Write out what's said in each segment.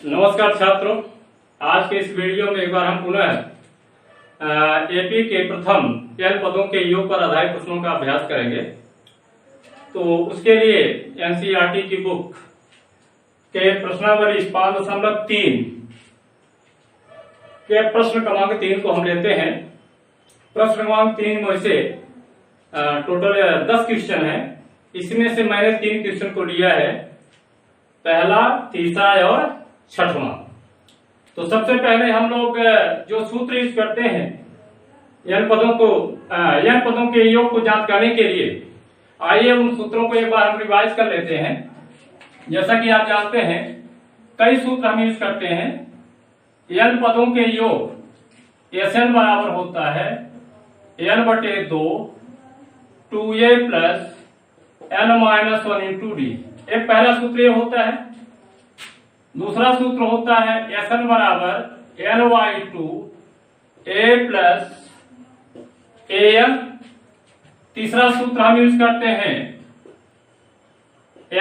नमस्कार छात्रों, आज के इस वीडियो में एक बार हम पुनः एपी के प्रथम n पदों के योग पर आधारित प्रश्नों का अभ्यास करेंगे। तो उसके लिए एनसीईआरटी की बुक के प्रश्नावली 5.3 के प्रश्न क्रमांक 3 को हम लेते हैं। प्रश्न क्रमांक 3 में से टोटल 10 क्वेश्चन है। इसमें से मैंने 3 क्वेश्चन को लिया है, पहला, तीसरा और छठवां। तो सबसे पहले हम लोग जो सूत्र यूज करते हैं n पदों के योग को ज्ञात करने के लिए, आइए उन सूत्रों को एक बार हम रिवाइज कर लेते हैं। जैसा कि आप जानते हैं, कई सूत्र हम यूज करते हैं। n पदों के योग Sn बराबर होता है n/2 2a plus n-1 into D. एक पहला सूत्र ये होता है। दूसरा सूत्र होता है Sn बराबर n/2 a प्लस an। तीसरा सूत्र हम यूज करते हैं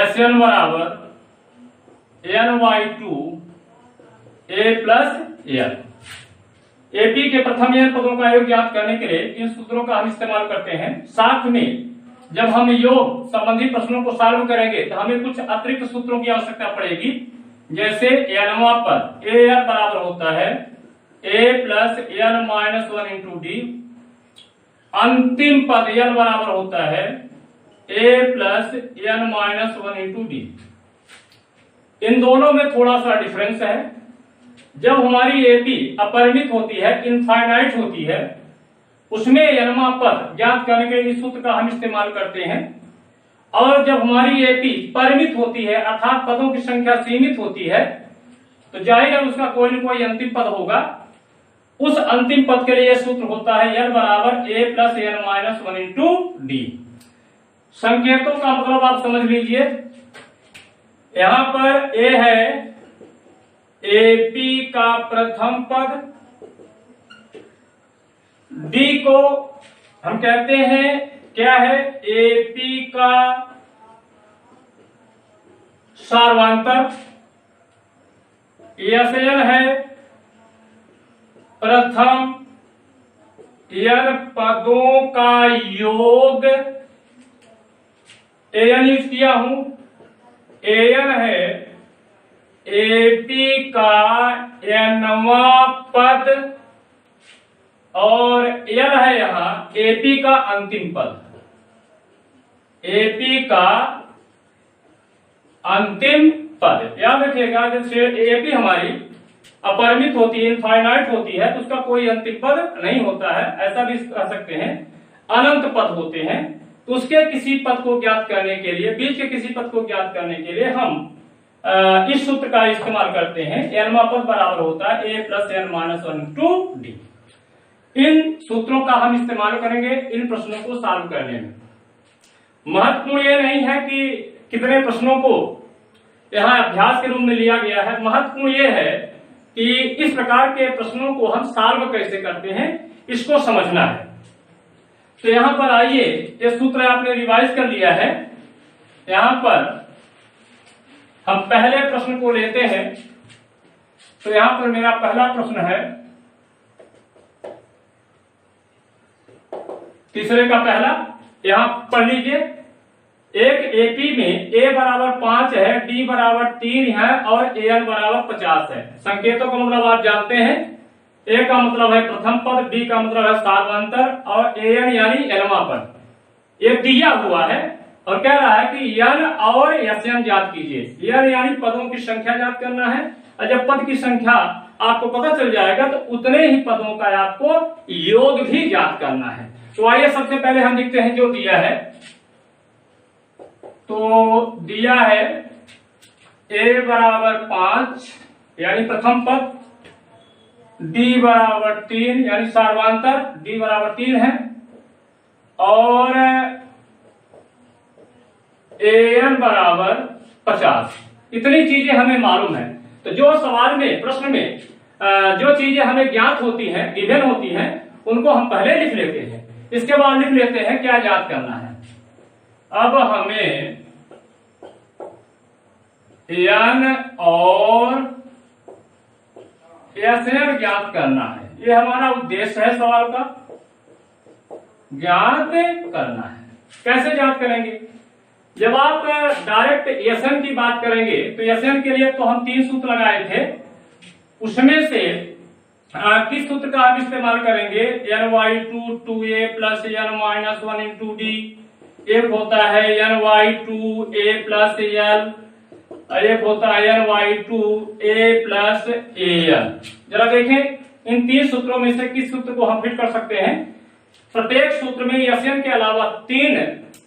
Sn बराबर n/2 a plus n। AP के प्रथम n पदों का योग ज्ञात करने के लिए इन सूत्रों का हम इस्तेमाल करते हैं। साथ में जब हम योग संबंधी प्रश्नों को सॉल्व करेंगे तो हमें कुछ अतिरिक्त सूत्रों की आवश्यकता पड़ेगी। जैसे n पर an बराबर होता है a plus n-1 into D. अंतिम पद n बराबर होता है a प्लस n-1 इंटू डी। इन दोनों में थोड़ा सा डिफरेंस है। जब हमारी एपी अपरिमित होती है, इनफाइनाइट होती है, उसमें n पद ज्ञात करने के लिए सूत्र का हम इस्तेमाल करते हैं। और जब हमारी एपी परिमित होती है, अर्थात पदों की संख्या सीमित होती है, तो जाहिर है उसका कोई न कोई अंतिम पद होगा। उस अंतिम पद के लिए सूत्र होता है n बराबर a plus n-1 into D. संकेतों का मतलब आप समझ लीजिए। यहां पर a है एपी का प्रथम पद, डी को हम कहते हैं क्या है, एपी का सार्वंतर, Sn है प्रथम n पदों का योग, an यूज किया हूं, an है एपी का nवां पद, और n है यहां एपी का अंतिम पद, एपी का अंतिम पद। याद रखिएगा, जब एपी हमारी अपरिमित होती है, इनफाइनाइट होती है, तो उसका कोई अंतिम पद नहीं होता है। ऐसा भी कह सकते हैं अनंत पद होते हैं। तो उसके किसी पद को ज्ञात करने के लिए, बीच के किसी पद को ज्ञात करने के लिए हम इस सूत्र का इस्तेमाल करते हैं। nवां पद बराबर होता है a प्लस n-1 इंटू डी। इन सूत्रों का हम इस्तेमाल करेंगे इन प्रश्नों को सॉल्व करने में। महत्वपूर्ण ये नहीं है कि कितने प्रश्नों को यहां अभ्यास के रूप में लिया गया है। महत्वपूर्ण ये है कि इस प्रकार के प्रश्नों को हम सॉल्व कैसे करते हैं, इसको समझना है। तो यहां पर आइए, ये सूत्र आपने रिवाइज कर लिया है। यहां पर हम पहले प्रश्न को लेते हैं। तो यहां पर मेरा पहला प्रश्न है, तीसरे का पहला, यहां पढ़ लीजिए। एक एपी में a बराबर 5 है, d बराबर 3 है और an बराबर 50 है। संकेतों का मतलब आप जानते हैं। a का मतलब है प्रथम पद, d का मतलब है सार्वंतर, और an यानी nवां पद। ये दिया हुआ है और कह रहा है कि n और Sn ज्ञात कीजिए। n यानी पदों की संख्या ज्ञात करना है, और जब पद की संख्या आपको पता चल जाएगा तो उतने ही पदों का आपको योग भी ज्ञात करना है। तो आइए सबसे पहले हम देखते हैं जो दिया है। तो दिया है a बराबर 5 यानी प्रथम पद, d बराबर 3 यानी सार्वंतर, d बराबर 3 है, और an बराबर 50। इतनी चीजें हमें मालूम है। तो जो सवाल में, प्रश्न में जो चीजें हमें ज्ञात होती हैं, गिवन होती हैं, उनको हम पहले लिख लेते हैं। इसके बाद लिख लेते हैं क्या ज्ञात करना है। अब हमें n और एसएन ज्ञात करना है। ये हमारा उद्देश्य है सवाल का, ज्ञात करना है। कैसे ज्ञात करेंगे? जब आप डायरेक्ट एसएन की बात करेंगे तो एसएन के लिए तो हम 3 सूत्र लगाए थे, उसमें से किस सूत्र का हम इस्तेमाल करेंगे? ny2 2a plus n minus 1 into D. एक होता है ny2a प्लस l, एक होता है ny2a प्लस al। जरा देखें इन 3 सूत्रों में से किस सूत्र को हम फिट कर सकते हैं। प्रत्येक सूत्र में एसएन के अलावा 3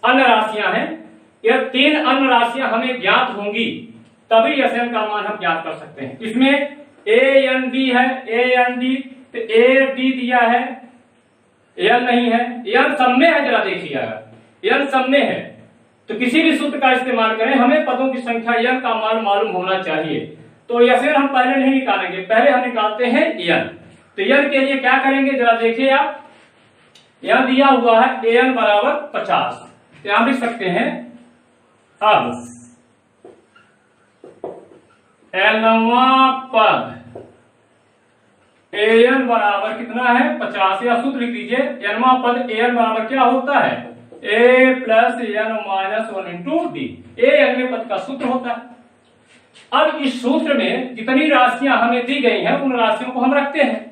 अन्य राशियां हैं। यह 3 अन्य राशियां हमें ज्ञात होंगी तभी एसएन का मान हम ज्ञात कर सकते हैं। इसमें ए एन डी है, ए एन डी तो ए डी दिया है, एन नहीं है, एन सब में है। जरा देखिएगा एन सब में है तो किसी भी सूत्र का इस्तेमाल करें, हमें पदों की संख्या एन का मान मालूम होना चाहिए। तो एसएन हम पहले नहीं निकालेंगे, पहले हम निकालते हैं एन। तो एन के लिए क्या करेंगे जरा देखिए आप, यहां दिया हुआ है एन बराबर 50, यहां लिख सकते हैं। अब एनवा पद एन बराबर कितना है? 50। या सूत्र लिख दीजिए, एनवा पद एन बराबर क्या होता है? ए प्लस एन माइनस 1 इंटू डी। ए अगले पद का सूत्र होता है। अब इस सूत्र में जितनी राशियां हमें दी गई हैं उन राशियों को हम रखते हैं।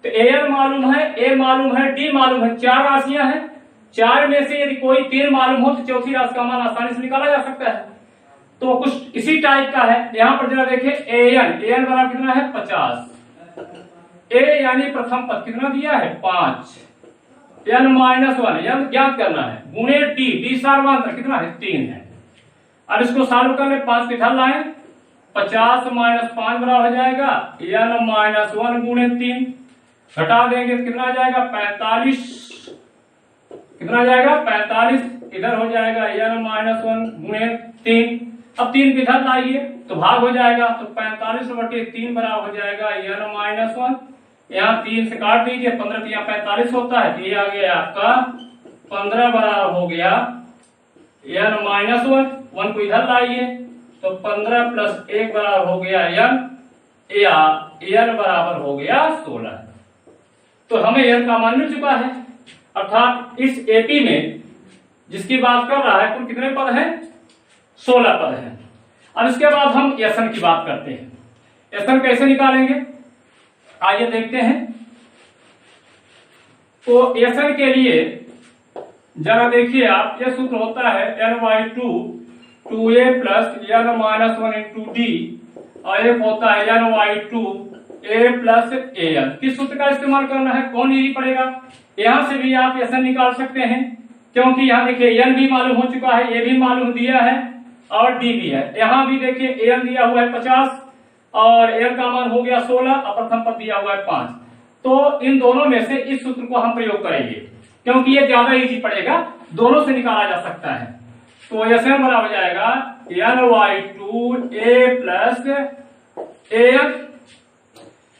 तो एन मालूम है, ए मालूम है, डी मालूम है, 4 राशियां हैं। 4 में से यदि कोई 3 मालूम हो तो चौथी राशि का मान आसानी से निकाला जा सकता है। तो कुछ इसी टाइप का है। यहां पर जरा देखिए एन बराबर कितना है? 50। ए यानी प्रथम पद कितना दिया है? 5। एन माइनस 1 एन ज्ञात करना है, गुणे डी, डी सार्वधातुक कितना है? 3 है। अब इसको सॉल्व करने 5 के इधर लाएं, 50 माइनस 5 बराबर हो जाएगा एन माइनस 1 गुणे 3। घटा देंगे तो कितना आ जाएगा? 45। कितना आ जाएगा? 45। इधर हो जाएगा एन माइनस 1 गुणे 3। अब 3 के इधर लाइए तो भाग हो जाएगा, तो 45/3 बराबर हो जाएगा एन माइनस 1। यहाँ 3 से काट दीजिए, 15 तो यहाँ 45 होता है, तो ये आ गया आपका 15 बराबर हो गया एन माइनस 1 को इधर लाइए तो 15 प्लस 1 बराबर हो गया एन बराबर हो गया 16। तो हमें एन का मान मिल चुका है। अर्थात इस एपी में जिसकी बात कर रहा है कुल कितने पद हैं? 16 पद हैं। अब इसके बाद हम एसएन की बात करते हैं। एसएन कैसे निकालेंगे आइए देखते हैं। तो एसएन के लिए जरा देखिए आप, यह सूत्र होता है ny2 2a plus n minus 1 into D, और एक होता है ny2 a प्लस an। किस सूत्र का इस्तेमाल करना है? कौन यही पड़ेगा। यहां से भी आप एसएन निकाल सकते हैं, क्योंकि यहाँ देखिए एन भी मालूम हो चुका है, ए भी मालूम दिया है और डी भी है। यहां भी देखिए एन दिया हुआ है 50 और एन का मान हो गया 16 और प्रथम पद दिया हुआ है 5। तो इन दोनों में से इस सूत्र को हम प्रयोग करेंगे, क्योंकि ये ज्यादा इजी पड़ेगा, दोनों से निकाला जा सकता है। तो एसएन बराबर हो जाएगा ny2 a प्लस an।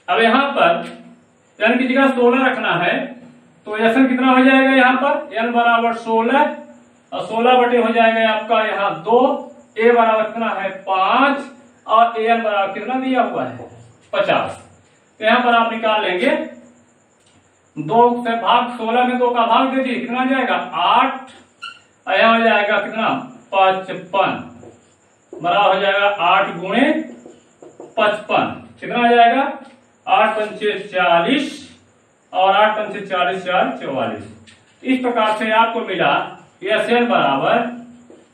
अब यहां पर एन की जगह 16 रखना है, तो एसएन कितना हो जाएगा? यहाँ पर एन बराबर 16 और 16 हो जाएगा आपका यहाँ 2, ए बराबर कितना है? 5 और एन बराबर कितना दिया हुआ है? 50। तो यहाँ पर आप निकाल लेंगे 2 से भाग 16 में 2 का भाग दे दीजिए, कितना आ जाएगा? 8 और यहाँ हो जाएगा कितना? 55 बराबर हो जाएगा 8 गुणे 55 कितना आ जाएगा? 8 पंचे 40 और 8 पंचे 40 4 44। इस प्रकार से आपको मिला एसएन बराबर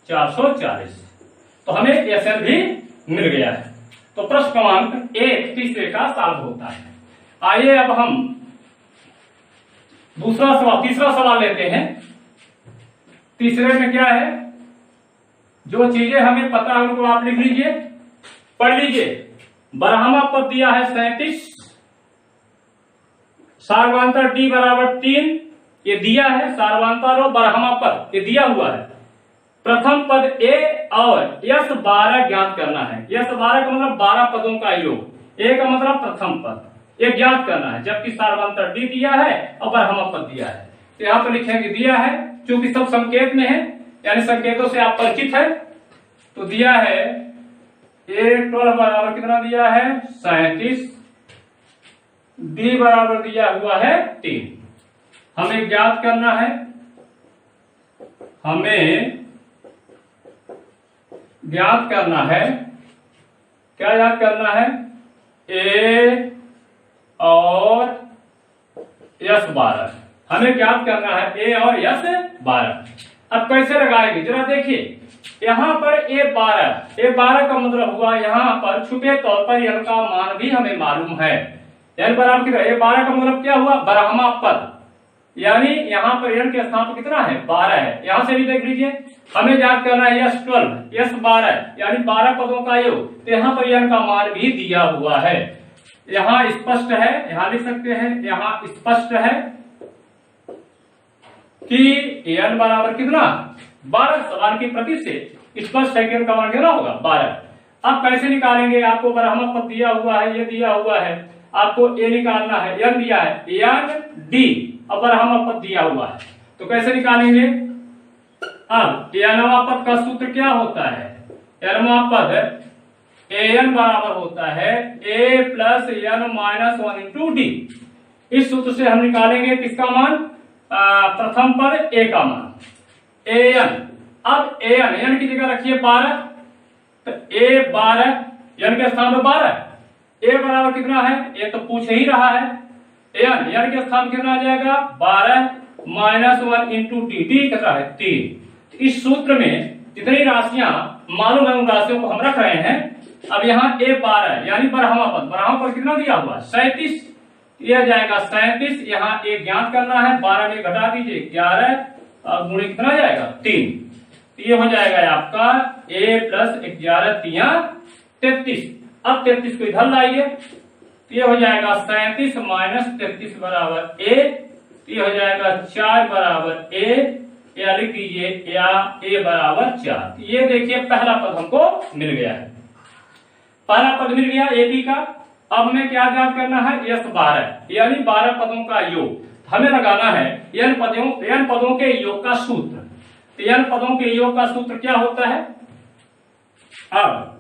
440। तो हमें एसएन भी मिल गया है। तो प्रश्न क्रमांक 1 तीसरे का सॉल्व होता है। आइए अब हम तीसरा सवाल लेते हैं। तीसरे में क्या है? जो चीजें हमें पता है उनको आप लिख लीजिए, पढ़ लीजिए। बरहमा पद दिया है 37, सार्वधातुक डी बराबर 3, ये दिया है। सार्वधातुक और बरहमा पद ये दिया हुआ है। प्रथम पद ए और यस 12 ज्ञात करना है। यस 12 का मतलब 12 पदों का योग, ए का मतलब प्रथम पद, ये ज्ञात करना है। जबकि सार्वधातुक डी दिया है और बरहमा पद दिया है। तो यहाँ पर लिखेंगे दिया है, क्योंकि सब संकेत में है, यानी संकेतों से आप परिचित है। तो दिया है A12 बराबर कितना दिया है? 37 डी बराबर दिया हुआ है 3। हमें ज्ञात करना है, क्या याद करना है, ए और यस 12। हमें ज्ञात करना है ए और यस 12। अब कैसे लगाएंगे जरा देखिए, यहाँ पर ए12 का मतलब हुआ यहाँ पर छुपे तौर पर n का मान भी हमें मालूम है। n बराबर कितना, ए12 का मतलब क्या हुआ, ब्रह्मा पद, यानी यहाँ पर n के स्थान पर कितना है, 12 है। यहाँ से भी देख लीजिए, हमें याद करना है S12 S12 यानी 12 पदों का योग, तो यहाँ पर n का मान भी दिया हुआ है। यहाँ स्पष्ट है, यहाँ लिख सकते हैं, यहाँ स्पष्ट है कि n बराबर कितना, 12। सवाल की प्रति से स्पष्ट है कि n का मान कितना होगा, 12। अब कैसे निकालेंगे, आपको ब्रह्म पद दिया हुआ है, ये दिया हुआ है, आपको a निकालना है, n दिया है, n d, अब ब्रह्म पद दिया हुआ है, तो कैसे निकालेंगे। अब nवां पद का सूत्र क्या होता है, nवां पद an बराबर होता है a plus n minus 1 into D. इस सूत्र से हम निकालेंगे किसका मान, प्रथम पद a का मान an। अब an की जगह रखिए 12, तो a12 n के स्थान पर 12, a बराबर कितना है, ये तो पूछ ही रहा है, n के स्थान कितना आ जाएगा, 12 माइनस 1 इंटू डी, डी कितना है 3। इस सूत्र में जितनी राशियां मालूम है उन राशियों को हम रख रहे हैं। अब यहाँ a12 यानी ब्रह्मा पद कितना दिया हुआ, 37, यह जाएगा 37, यहाँ एक ज्ञात करना है, 12 में घटा दीजिए 11 और गुणे कितना जाएगा 3, तो ये हो जाएगा आपका a प्लस 11 3 33। अब 33 को इधर लाइए, तो ये हो जाएगा 37 माइनस 33 बराबर a, ये हो जाएगा 4 बराबर a, या लिख दीजिए या a बराबर 4। ये देखिए पहला पद हमको मिल गया है, पहला पद मिल गया ab का। अब हमें क्या ज्ञात करना है, S12 यानी 12 पदों का योग। हमें लगाना है n पदों के योग का सूत्र। तो n पदों के योग का सूत्र क्या होता है, अब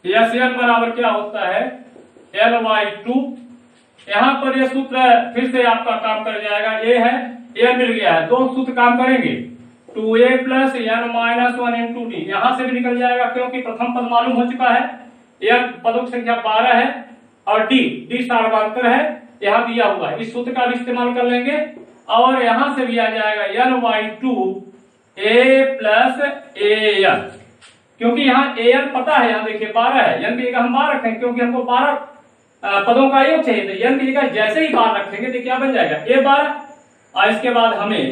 Sn बराबर क्या होता है, L/2। यहाँ पर यह सूत्र फिर से आपका काम कर जाएगा, a है, n मिल गया है, दो सूत्र काम करेंगे, 2a plus n minus 1 into D. यहाँ से भी निकल जाएगा क्योंकि प्रथम पद मालूम हो चुका है, n पदों की संख्या 12 है और d सार्वधातुक है, यहाँ दिया हुआ है, इस सूत्र का भी इस्तेमाल कर लेंगे। और यहाँ से भी आ जाएगा n/2 a प्लस an, क्योंकि यहाँ an पता है, यहाँ देखिए 12 है, n की जगह हम 12 रखेंगे क्योंकि हमको 12 पदों का योग चाहिए, तो n की जगह जैसे ही 12 रखेंगे तो क्या बन जाएगा a12। और इसके बाद हमें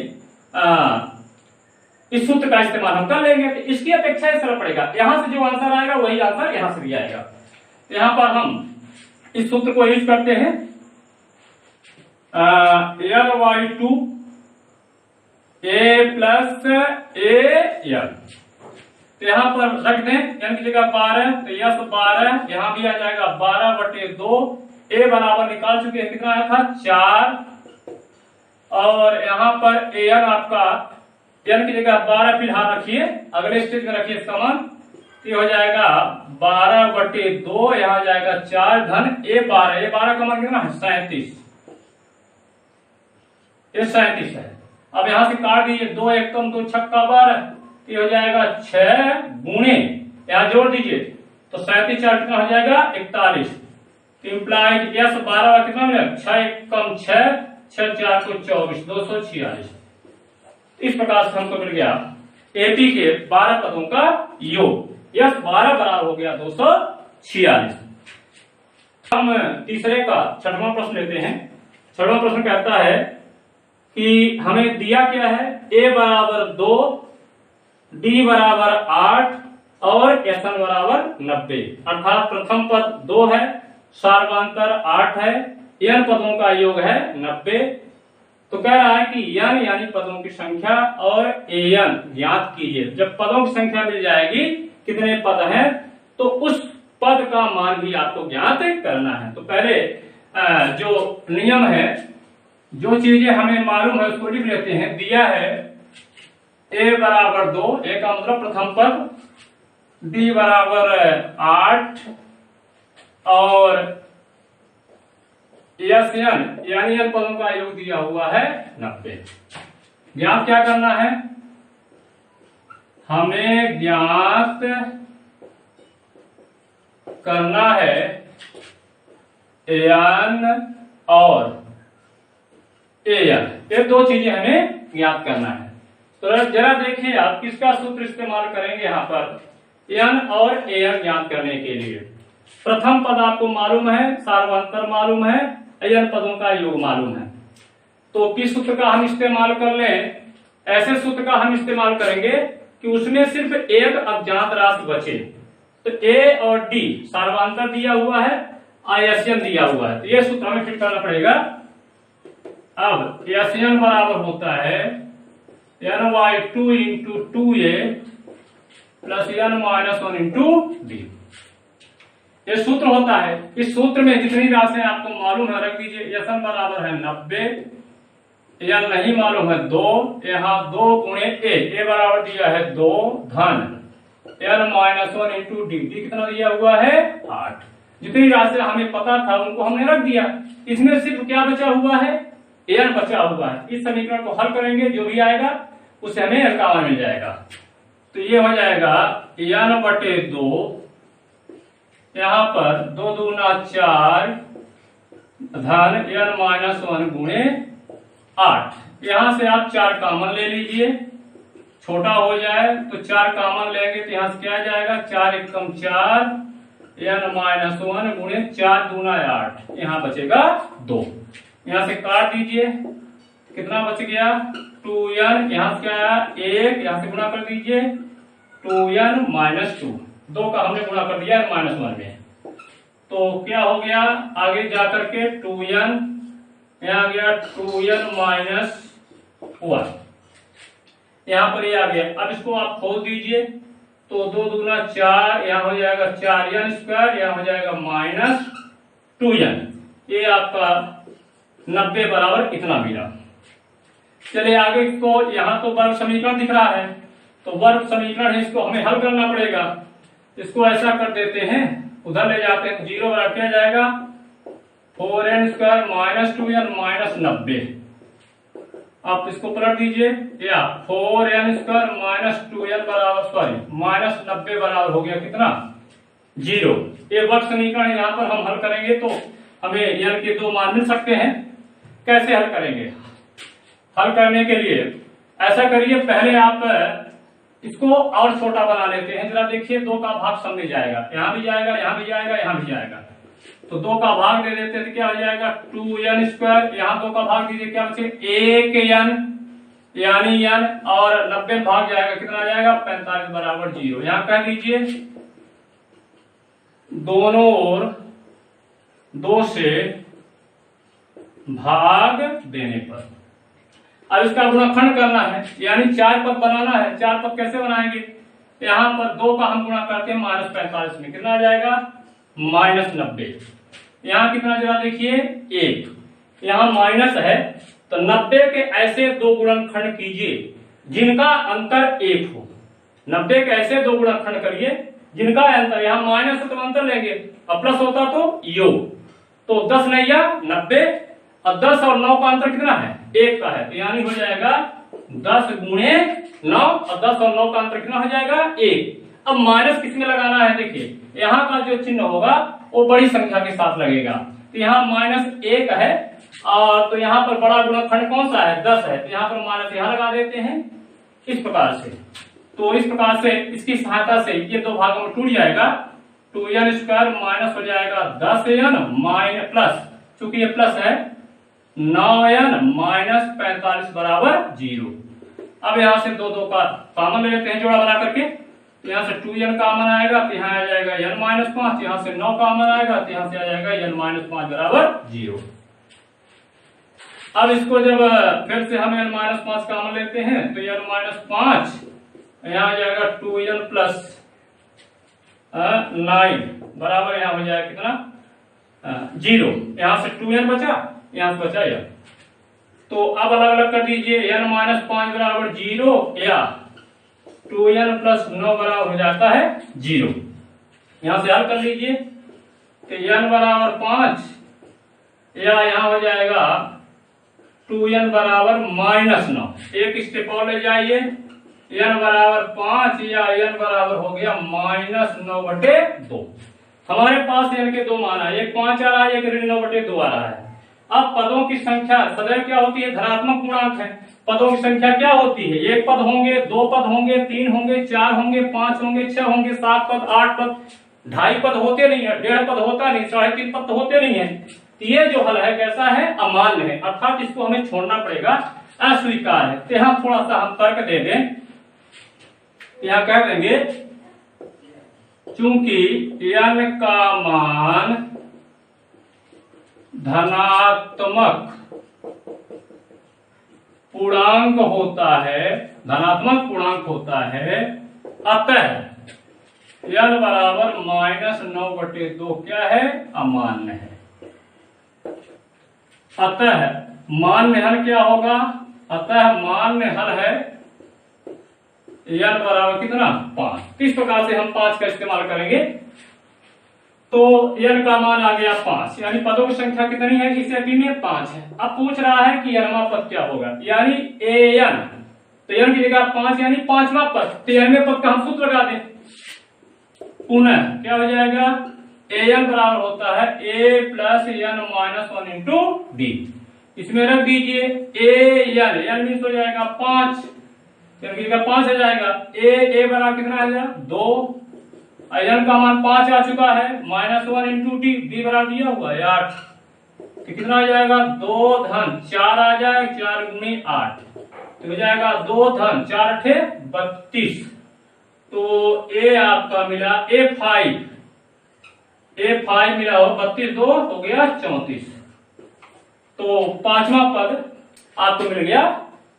इस सूत्र का इस्तेमाल हम कर लेंगे, तो इसकी अपेक्षा ही सरल पड़ेगा, यहां से जो आंसर आएगा वही आंसर यहां से भी आएगा। तो यहां पर हम इस सूत्र को यूज करते हैं, L/2 a प्लस an, तो यहां पर रख दें n की जगह 12, तो यस 12, यहां भी आ जाएगा 12/2, a बराबर निकाल चुके हैं, कितना आया था 4, और यहाँ पर an आपका n की जगह 12 फिलहाल रखिए, अगले स्टेज में रखिए इसका मान, तो हो जाएगा 12/2, यहाँ जाएगा 4 धन a12 का मान कितना है 37, ये 37 है। अब यहाँ से काट दीजिए, 2 1 2 छक्का 12, ये हो जाएगा 6 गुणे, यहाँ जोड़ दीजिए तो 37 4 कितना हो जाएगा 41, इम्प्लाइड यस 12 कितना मिलेगा 6 1 6, 6 4 को 24, 246। इस प्रकार से हमको मिल गया एपी के 12 पदों का योग, यस 12 बराबर हो गया 246। हम तीसरे का छठवां प्रश्न लेते हैं। छठवां प्रश्न कहता है कि हमें दिया क्या है, a बराबर 2, d बराबर 8 और Sn बराबर 90, अर्थात प्रथम पद 2 है, सार्वधातुक 8 है, n पदों का योग है 90। तो कह रहा है कि n यानी पदों की संख्या और an ज्ञात कीजिए। जब पदों की संख्या मिल जाएगी कितने पद हैं, तो उस पद का मान भी आपको ज्ञात करना है। तो पहले जो नियम है, जो चीजें हमें मालूम है उसको लिख लेते हैं। दिया है a बराबर 2, a का मतलब प्रथम पद, d बराबर 8 और एस एन यानी एन पदों का योग दिया हुआ है 90। ज्ञात क्या करना है, हमें ज्ञात करना है एन और एन, ये दो चीजें हमें ज्ञात करना है। तो जरा देखिए आप किसका सूत्र इस्तेमाल करेंगे यहाँ पर एन और एन ज्ञात करने के लिए। प्रथम पद आपको मालूम है, सार्वंतर मालूम है, एन पदों का योग मालूम है। तो किस सूत्र का हम इस्तेमाल कर लें, ऐसे सूत्र का हम इस्तेमाल करेंगे कि उसमें सिर्फ एक अज्ञात राशि बचे। तो ए और डी सार्वंतर दिया हुआ है, आयस्यन दिया हुआ है, तो ये सूत्र हमें फिट करना पड़ेगा। अब एसएन बराबर होता है ny2 into 2a plus n minus 1 into D. ये सूत्र होता है। इस सूत्र में जितनी राशियां आपको मालूम है रख दीजिए। एसएन बराबर है 90, n नहीं मालूम है 2, यहाँ 2 गुणे ए बराबर दिया है 2 धन n माइनस 1 इंटू डी कितना दिया हुआ है 8। जितनी राशियां हमें पता था उनको हमने रख दिया। इसमें सिर्फ क्या बचा हुआ है, एन बचा हुआ है। इस समीकरण को हल करेंगे, जो भी आएगा उससे हमें L मिल जाएगा। तो ये हो जाएगा n/2, यहाँ पर 2 दूना 4 धन n माइनस 1 गुणे 8। यहां से आप 4 कॉमन ले लीजिए, छोटा हो जाए तो 4 कॉमन लेंगे तो यहां से क्या जाएगा 4 एकम 4 n माइनस 1 गुणे 4 दूना 8, यहाँ बचेगा 2। यहां से काट दीजिए, कितना बच गया 2n, यहां से क्या आया 1, यहां से गुणा कर दीजिए 2n माइनस 2, 2 का हमने गुणा कर दिया माइनस 1 में। तो क्या हो गया आगे जाकर के 2n, यहाँ गया 2n माइनस 1, यहाँ पर ये आ गया। अब इसको आप खोल दीजिए तो 2 दूना 4, यहाँ हो जाएगा 4n², यहाँ हो जाएगा माइनस 2n। ये आपका 90 बराबर इतना मिला। चलिए आगे इसको, यहाँ तो वर्ग समीकरण दिख रहा है, तो वर्ग समीकरण है, इसको हमें हल करना पड़ेगा। इसको ऐसा कर देते हैं, उधर ले जाते हैं, 0 बराबर क्या जाएगा 4n² माइनस 2n माइनस 90। आप इसको पलट दीजिए, या 4n² माइनस 2n बराबर माइनस 90 बराबर हो गया कितना 0। ये वर्ग समीकरण यहाँ पर हम हल करेंगे तो हमें n के 2 मान मिल सकते हैं। कैसे हल करेंगे, हल करने के लिए ऐसा करिए, पहले आप इसको और छोटा बना लेते हैं। जरा देखिए 2 का भाग सब में जाएगा, यहाँ भी जाएगा, यहाँ भी जाएगा, यहाँ भी जाएगा, तो 2 का भाग दे देते हैं तो क्या हो जाएगा 2n², यहाँ 2 का भाग दीजिए क्या बचे 1n यानी n, और 90 भाग जाएगा कितना आ जाएगा 45 बराबर 0। यहाँ कह दीजिए दोनों ओर 2 से भाग देने पर। अब इसका गुणनखंड करना है, यानी 4 पद बनाना है। 4 पद कैसे बनाएंगे, यहाँ पर 2 का हम गुणा करते हैं माइनस 45 में, कितना आ जाएगा माइनस 90। यहाँ कितना जरा देखिए 1, यहाँ माइनस है, तो 90 के ऐसे 2 गुणनखंड कीजिए जिनका अंतर 1 हो। 90 के ऐसे 2 गुणनखंड करिए जिनका अंतर, यहाँ माइनस है तो अंतर लेंगे, और प्लस होता तो योग, तो 10 नहीं या 90, और 10 और 9 का अंतर कितना है 1 का है, तो यानी हो जाएगा 10 गुणे 9, और 10 और 9 का अंतर कितना हो जाएगा 1। अब माइनस किसमें लगाना है, देखिए यहाँ का जो चिन्ह होगा वो बड़ी संख्या के साथ लगेगा, तो यहाँ माइनस 1 है, और तो यहाँ पर बड़ा गुणनखंड कौन सा है 10 है, तो यहाँ पर माइनस यहाँ लगा देते हैं इस प्रकार से। तो इस प्रकार से इसकी सहायता से ये 2 भागों में टूट जाएगा, 2n² माइनस हो जाएगा 10n माइनस प्लस, चूंकि ये प्लस है 9n माइनस 45 बराबर 0। अब यहाँ से 2 का कॉमन ले लेते हैं जोड़ा बना करके, यहाँ से 2n कॉमन आएगा तो यहाँ आ जाएगा n माइनस 5, यहाँ से 9 कॉमन आएगा तो यहाँ से आ जाएगा n माइनस 5 बराबर 0। अब इसको जब फिर से हम n माइनस 5 कॉमन लेते हैं तो n माइनस 5 यहाँ आ जाएगा 2n प्लस 9 बराबर यहाँ हो जाएगा कितना 0। यहाँ से 2n बचा, यहाँ से बचा n, तो अब अलग अलग कर दीजिए, n माइनस 5 बराबर 0 या 2n प्लस 9 बराबर हो जाता है 0। यहाँ से हल कर लीजिए, तो n बराबर 5 या यहाँ हो जाएगा 2n बराबर -9। एक स्टेप और ले जाइए, n बराबर 5 या n बराबर हो गया -9/2। हमारे पास n के दो मान आए, एक 5 आ रहा है, एक 9/2 आ रहा है। अब पदों की संख्या सदैव क्या होती है, धनात्मक पूर्णांक है। पदों की संख्या क्या होती है, एक पद होंगे, दो पद होंगे, 3 होंगे, 4 होंगे, 5 होंगे, 6 होंगे, 7 पद, 8 पद, 2.5 पद होते नहीं है, 1.5 पद होता नहीं, 3.5 पद तो होते नहीं है। ये जो हल है कैसा है, अमान्य है, अर्थात इसको हमें छोड़ना पड़ेगा, अस्वीकार है। तो यहाँ थोड़ा सा हम तर्क दे दें, यहाँ कह देंगे चूंकि n का मान धनात्मक पूर्णांक होता है, धनात्मक पूर्णांक होता है, अतः n बराबर -9/2 क्या है, अमान्य है। अतः मान्य हल क्या होगा, अतः मान्य हल है n बराबर कितना, 5। इस प्रकार से हम 5 का इस्तेमाल करेंगे। तो n का मान आ गया 5, यानी पदों की संख्या कितनी है, इस स्थिति में 5 है। अब पूछ रहा है कि nवां पद क्या होगा, यानी an। तो n की जगह 5 यानी 5वां पद, तो nवें पद का हम सूत्र लगा दें। पुनः क्या हो जाएगा, an बराबर होता है a + n - 1 × d। इसमें रख दीजिए an मीन्स हो जाएगा 5, यानी 5 आ जाएगा। a बराबर कितना आ जाएगा, 2। n का मान 5 आ चुका है, -1 × d, d बराबर दिया हुआ है 8। तो कितना आ जाएगा, 2 धन 4 आ जाए, 4 × 8 तो हो जाएगा 2 धन 4 × 8 = 32। तो a आपका मिला a5 मिला हो 32, 2 हो गया 34। तो 5वां पद आपको मिल गया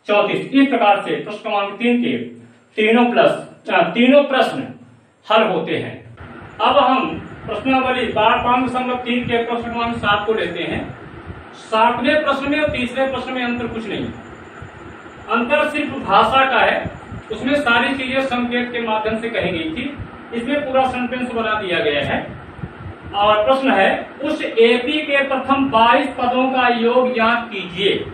34। इस प्रकार से प्रश्न क्रमांक 3 के तीनों प्रश्न हल होते हैं। अब हम प्रश्नावली 5.3 के प्रश्न क्रमांक 7 को लेते हैं। 7वें प्रश्न में और तीसरे प्रश्न में अंतर कुछ नहीं, अंतर सिर्फ भाषा का है। उसमें सारी चीजें संकेत के माध्यम से कही गई थी, इसमें पूरा सेंटेंस बना दिया गया है। और प्रश्न है, उस एपी के प्रथम 22 पदों का योग ज्ञात कीजिए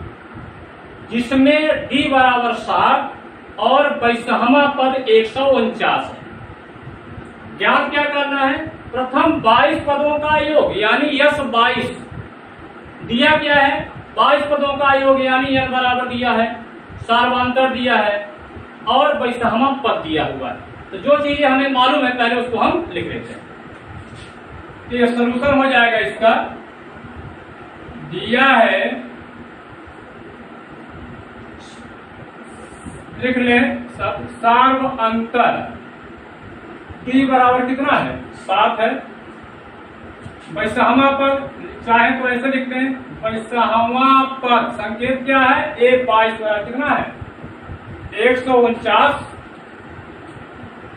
जिसमें d बराबर 7 और 22वां पद 149 है। ज्ञात क्या करना है, प्रथम 22 पदों का योग यानी यश 22 दिया क्या है, 22 पदों का योग यानी n बराबर दिया है, सार्वंतर दिया है और 22वां पद दिया हुआ है। तो जो चीजें हमें मालूम है पहले उसको हम लिख लेते हैं। तो ये सॉल्यूशन हो जाएगा इसका, दिया है, लिख लें सब, सार्व अंतर d बराबर कितना है, 7 है। 22वां पद चाहे तो ऐसे लिखते हैं, 22वां पद संकेत क्या है, a22 कितना है, 149।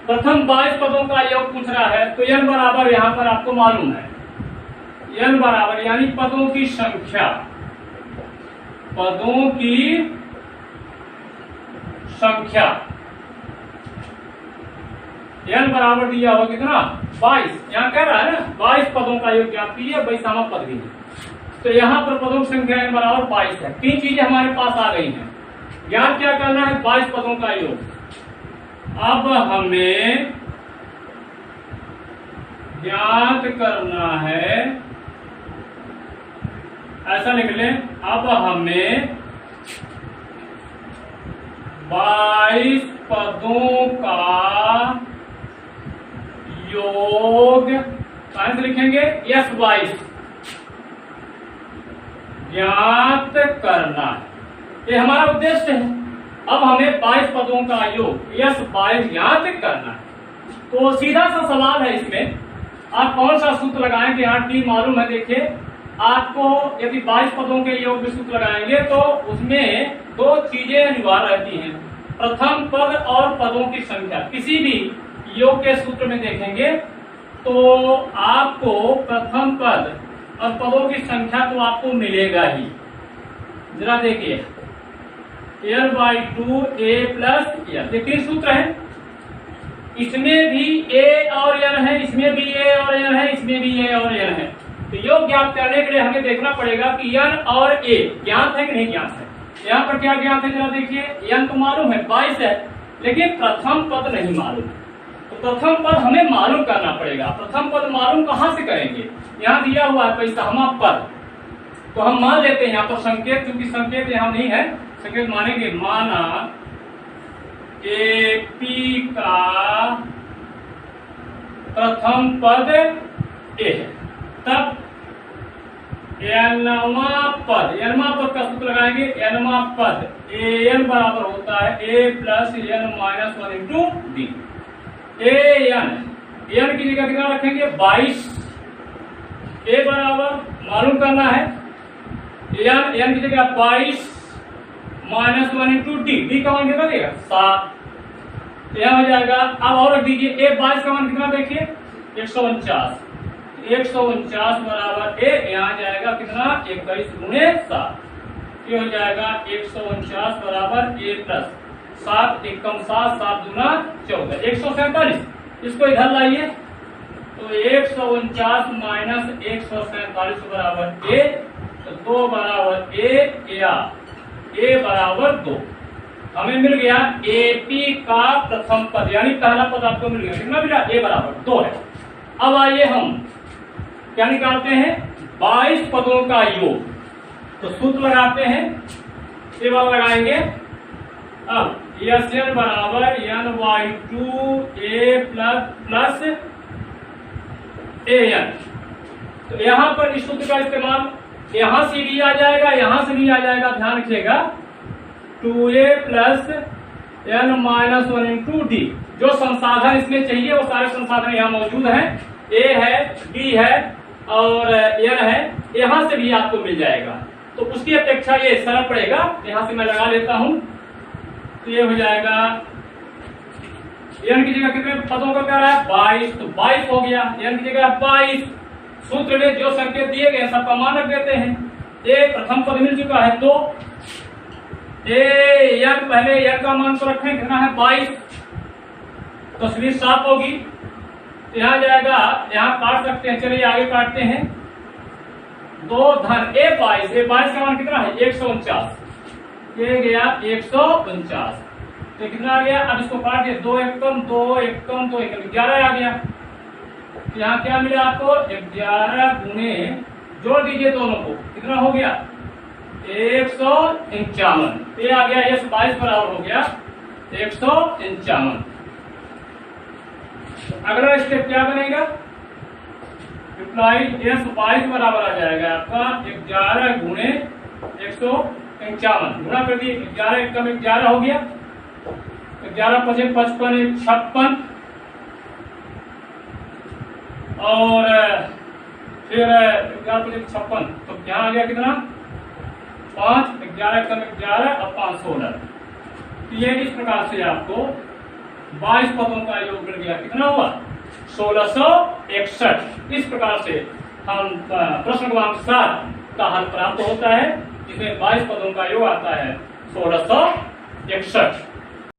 प्रथम 22 पदों का योग पूछ रहा है, तो n बराबर यहां पर आपको मालूम है, n बराबर यानी पदों की संख्या, पदों की संख्या n बराबर दिया हो कितना, 22। यहाँ कह रहा है ना 22 पदों का योग ज्ञात कीजिए, 22वां पद भी। तो यहाँ पर पदों की संख्या n बराबर 22 है। 3 चीजें हमारे पास आ गई हैं। ज्ञात क्या करना है, 22 पदों का योग। अब हमें ज्ञात करना है, ऐसा लिख लें, अब हमें 22 पदों का योग कहां से लिखेंगे, यस 22 ज्ञात करना है, ये हमारा उद्देश्य है। अब हमें 22 पदों का योग यस 22 ज्ञात करना है। तो सीधा सा सवाल है, इसमें आप कौन सा सूत्र लगाएं कि हाँ टी मालूम है। देखिए, आपको यदि 22 पदों के योग में सूत्र लगाएंगे तो उसमें 2 चीजें अनिवार्य रहती हैं, प्रथम पद और पदों की संख्या। किसी भी योग के सूत्र में देखेंगे तो आपको प्रथम पद और पदों की संख्या तो आपको मिलेगा ही। जरा देखिए, l/2 a + n, ये 3 सूत्र हैं। इसमें भी a और n है, इसमें भी a और n है, इसमें भी a और n है। तो योग ज्ञात करने के लिए हमें देखना पड़ेगा कि n और a ज्ञात है कि नहीं ज्ञात है। यहाँ पर क्या ज्ञात है जरा देखिए, n तो मालूम है 22 है, लेकिन प्रथम पद नहीं मालूम। तो प्रथम पद हमें मालूम करना पड़ेगा। प्रथम पद मालूम कहाँ से करेंगे, यहाँ दिया हुआ है पैसामा पद, तो हम मान लेते हैं यहाँ पर संकेत, क्योंकि संकेत यहाँ नहीं है, संकेत मानेंगे। माना एपी का प्रथम पद ए है, तब एनवा पद का सूत्र लगाएंगे। एनवा पद एन बराबर होता है ए plus n minus 1 into d. N की जगह कितना रखेंगे 22, ए बराबर मालूम करना है, एन की जगह 22 माइनस 1 इंटू डी। डी का मान कितना देगा 7, यह हो जाएगा। अब और रख दीजिए, ए 22 का मान कितना देखिए 149, 149 बराबर ए, यहाँ जाएगा कितना 21 गुणे 7, ये हो जाएगा 149 बराबर ए प्लस 7 एकम 7, 7 दूना 14, 147। इसको इधर लाइए, तो 149 माइनस 147 बराबर ए, तो 2 बराबर ए, या ए बराबर 2। हमें मिल गया एपी का प्रथम पद, यानी पहला पद आपको मिल गया। कितना मिला, ए बराबर 2 है। अब आइए हम क्या निकालते हैं, 22 पदों का योग। तो सूत्र लगाते हैं, ये वाला लगाएंगे। अब यस एन बराबर n by two a plus a n. तो यहां पर इस सूत्र का इस्तेमाल यहां से भी आ जाएगा, यहां से भी आ जाएगा, ध्यान रखिएगा। 2a plus n minus 1 into d. जो संसाधन इसमें चाहिए वो सारे संसाधन यहाँ मौजूद हैं, a है, b है और n है, यहां से भी आपको मिल जाएगा। तो उसकी अपेक्षा ये सरल पड़ेगा, यहां से मैं लगा लेता हूं, तो ये हो जाएगा n की जगह कितने पदों का क्या रहा है 22, तो 22 हो गया। n की जगह 22, सूत्र में जो संकेत दिए गए सबका मान रख देते हैं। ए प्रथम पद मिल चुका है, तो ए n पहले n का मान तो रखें, कितना है 22, तस्वीर साफ होगी। यहाँ जाएगा, यहाँ काट सकते हैं, चलिए आगे काटते हैं। 2 धन ए 22 का मान कितना है 149, ये गया 149, तो कितना आ गया। अब इसको काट दिया, 2 एकम 2 एकम 2 एकम 11 आ गया। यहाँ क्या मिला आपको 11 गुणे, जोड़ दीजिए दोनों को, कितना हो गया 151, ये आ गया। ये 22 बराबर हो गया 151। अगला स्टेप क्या बनेगा, रिप्लाई एस 22 बराबर आ जाएगा आपका 11 गुणे 151, गुणा कर दिए, 11 एकम 11 हो गया, 11 पचे 55, 56 और फिर 11 पचे 56, तो क्या आ गया कितना 5, 11 एकम 11 और 5 16। तो ये इस प्रकार से आपको 22 पदों का योग मिल गया, कितना हुआ 1661। इस प्रकार से हम प्रश्न क्रमांक 7 का हल प्राप्त होता है, जिसमें 22 पदों का योग आता है 1661।